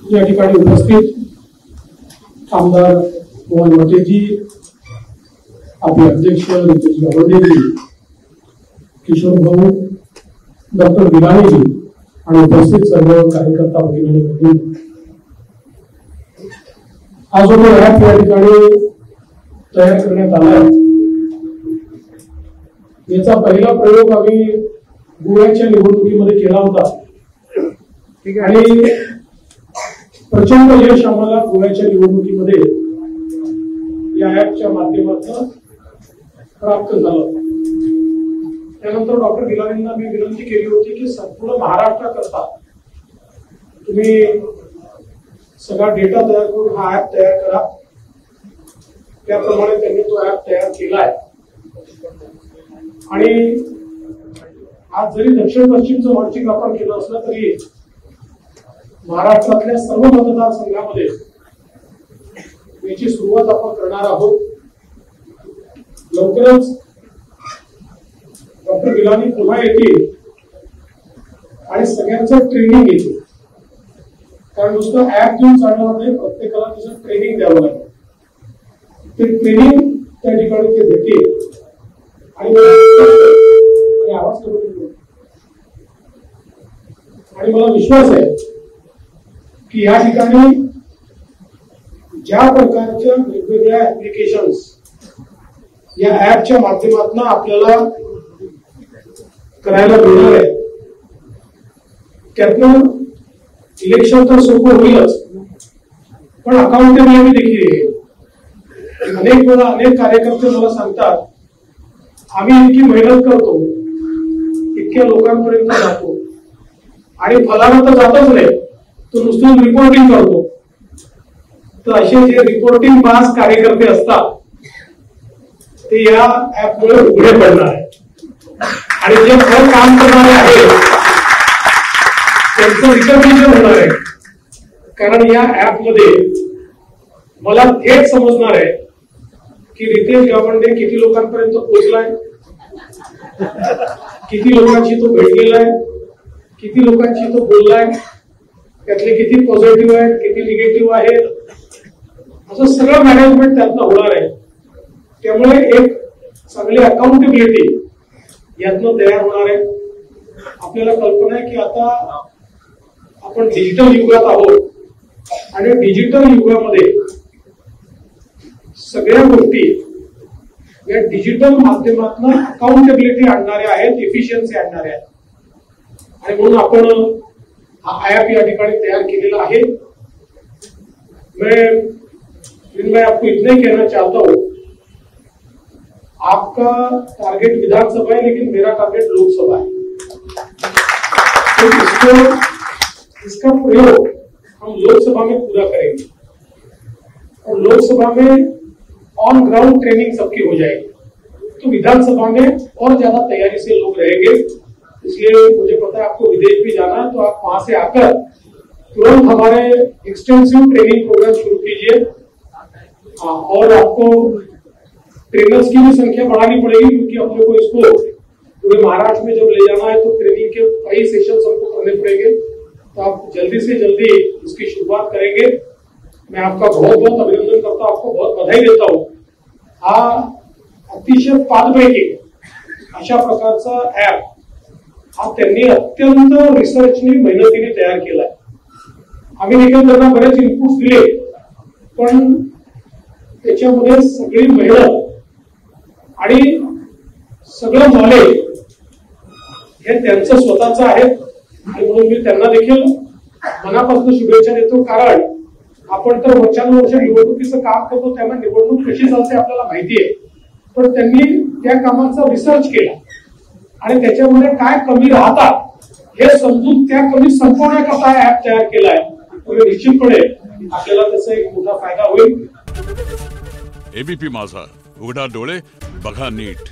या ठिकाणी उपस्थित आमदार मोहन मतेजी, आपले अध्यक्ष रितेश गावंडेजी, किशोर भाऊ, डॉक्टर गिलानीजी आणि उपस्थित सर्व कार्यकर्ता भगिनी भगिनी, हा जो ऍप या ठिकाणी तयार करण्यात आला आहे, याचा पहिला प्रयोग आम्ही गोव्याच्या निवडणुकीमध्ये केला होता आणि प्रचंड यश आम्हाला गोव्याच्या निवडणुकीमध्ये या ऍपच्या माध्यमातून प्राप्त झालं. त्यानंतर डॉक्टर गिलानींना मी विनंती केली होती की संपूर्ण महाराष्ट्राकरता तुम्ही सगळा डेटा तयार करून हा ऍप तयार करा. त्याप्रमाणे त्यांनी तो ऍप तयार केलाय आणि आज जरी दक्षिण पश्चिमचं मॉर्चिंग आपण केलं असलं तरी महाराष्ट्रातल्या सर्व मतदारसंघामध्ये याची सुरुवात आपण करणार आहोत. लवकरच डॉक्टर गिलानी पुन्हा येतील आणि सगळ्यांचं ट्रेनिंग घेतील, कारण नुसतं ऍप देऊन चालणार नाही, प्रत्येकाला त्याचं ट्रेनिंग द्यावं लागेल. ते ट्रेनिंग त्या ठिकाणी ते देतील आणि आवाज करून आणि मला विश्वास आहे की या ठिकाणी ज्या प्रकारच्या वेगवेगळ्या ऍप्लिकेशन्स या ऍपच्या माध्यमातून आपल्याला करायला मिळणार आहे, त्यातनं इलेक्शन तर सोपं होईलच, पण अकाउंटेबिलिटी देखील येईल. अनेक वेळा अनेक कार्यकर्ते मला सांगतात, आम्ही इतकी मेहनत करतो, इतक्या लोकांपर्यंत जातो आणि फलाना तर जातच नाही, तो नुसतं रिपोर्टिंग करतो. तर असे जे रिपोर्टिंग पास कार्यकर्ते असतात ते या ऍपमुळे उघडे पडणार आहे आणि जे खरं काम करणारे आहेत त्यांचं रिकग्निशन होणार आहे. कारण या ऍपमध्ये मला थेट समजणार आहे की रितेश गावंडे किती लोकांपर्यंत पोहोचलाय, किती लोकांशी तो भेट गेलाय, किती लोकांशी तो बोललाय, त्यातले किती पॉझिटिव्ह आहेत, किती निगेटिव्ह आहेत, असं सगळं मॅनेजमेंट त्यातनं होणार आहे. त्यामुळे एक चांगली अकाउंटेबिलिटी यातनं तयार होणार आहे. आपल्याला कल्पना आहे की आता आपण डिजिटल युगात आहोत आणि डिजिटल युगामध्ये सगळ्या गोष्टी या डिजिटल माध्यमातून अकाउंटेबिलिटी आणणाऱ्या आहेत, इफिशियन्सी आणणाऱ्या आहेत आणि म्हणून आपण हा ऍप या ठिकाणी तैयार केलेला है। मैं आपको इतना ही कहना चाहता हूँ, आपका टारगेट विधानसभा है लेकिन मेरा टारगेट लोकसभा है। तो इसका प्रयोग हम लोकसभा में पूरा करेंगे और लोकसभा में ऑन ग्राउंड ट्रेनिंग सबकी हो जाएगी, तो विधानसभा में और ज्यादा तैयारी से लोग रहेंगे। इसलिए मुझे पता है आपको विदेश भी जाना है, तो आप वहां से आकर तुरंत हमारे एक्सटेंसिव ट्रेनिंग प्रोग्राम शुरू कीजिए और आपको ट्रेनर्स की भी संख्या बढ़ानी पड़ेगी, क्योंकि अपने को इसको पूरे महाराष्ट्र में जब ले जाना है तो ट्रेनिंग के कई सेशन हमको करने पड़ेंगे। तो आप जल्दी से जल्दी इसकी शुरुआत करेंगे। मैं आपका बहुत बहुत अभिनंदन करता हूँ, आपको बहुत बधाई देता हूँ। हा अतिशय पाठपैकी अशा प्रकारचा ऍप हा त्यांनी अत्यंत रिसर्चनी मेहनतीने तयार केलाय। आम्ही देखील त्यांना बरेच इनपुट्स दिले, पण त्याच्यामध्ये सगळी मेहनत आणि सगळं नॉलेज हे त्यांचं स्वतःचं आहे आणि म्हणून मी त्यांना देखील मनापासून शुभेच्छा देतो। कारण आपण तर वर्षानुवर्ष निवडणुकीचं काम करतो, त्यामुळे निवडणूक कशी चालते आपल्याला माहिती आहे, पण त्यांनी त्या कामाचा रिसर्च केला आणि त्याच्यामध्ये काय कमी राहतात हे समजून त्या कमी संपवण्याकरता ऍप तयार केलाय। त्यामुळे निश्चितपणे आपल्याला त्याचा एक मोठा फायदा होईल। एबीपी माझा, उघडा डोळे बघा नीट।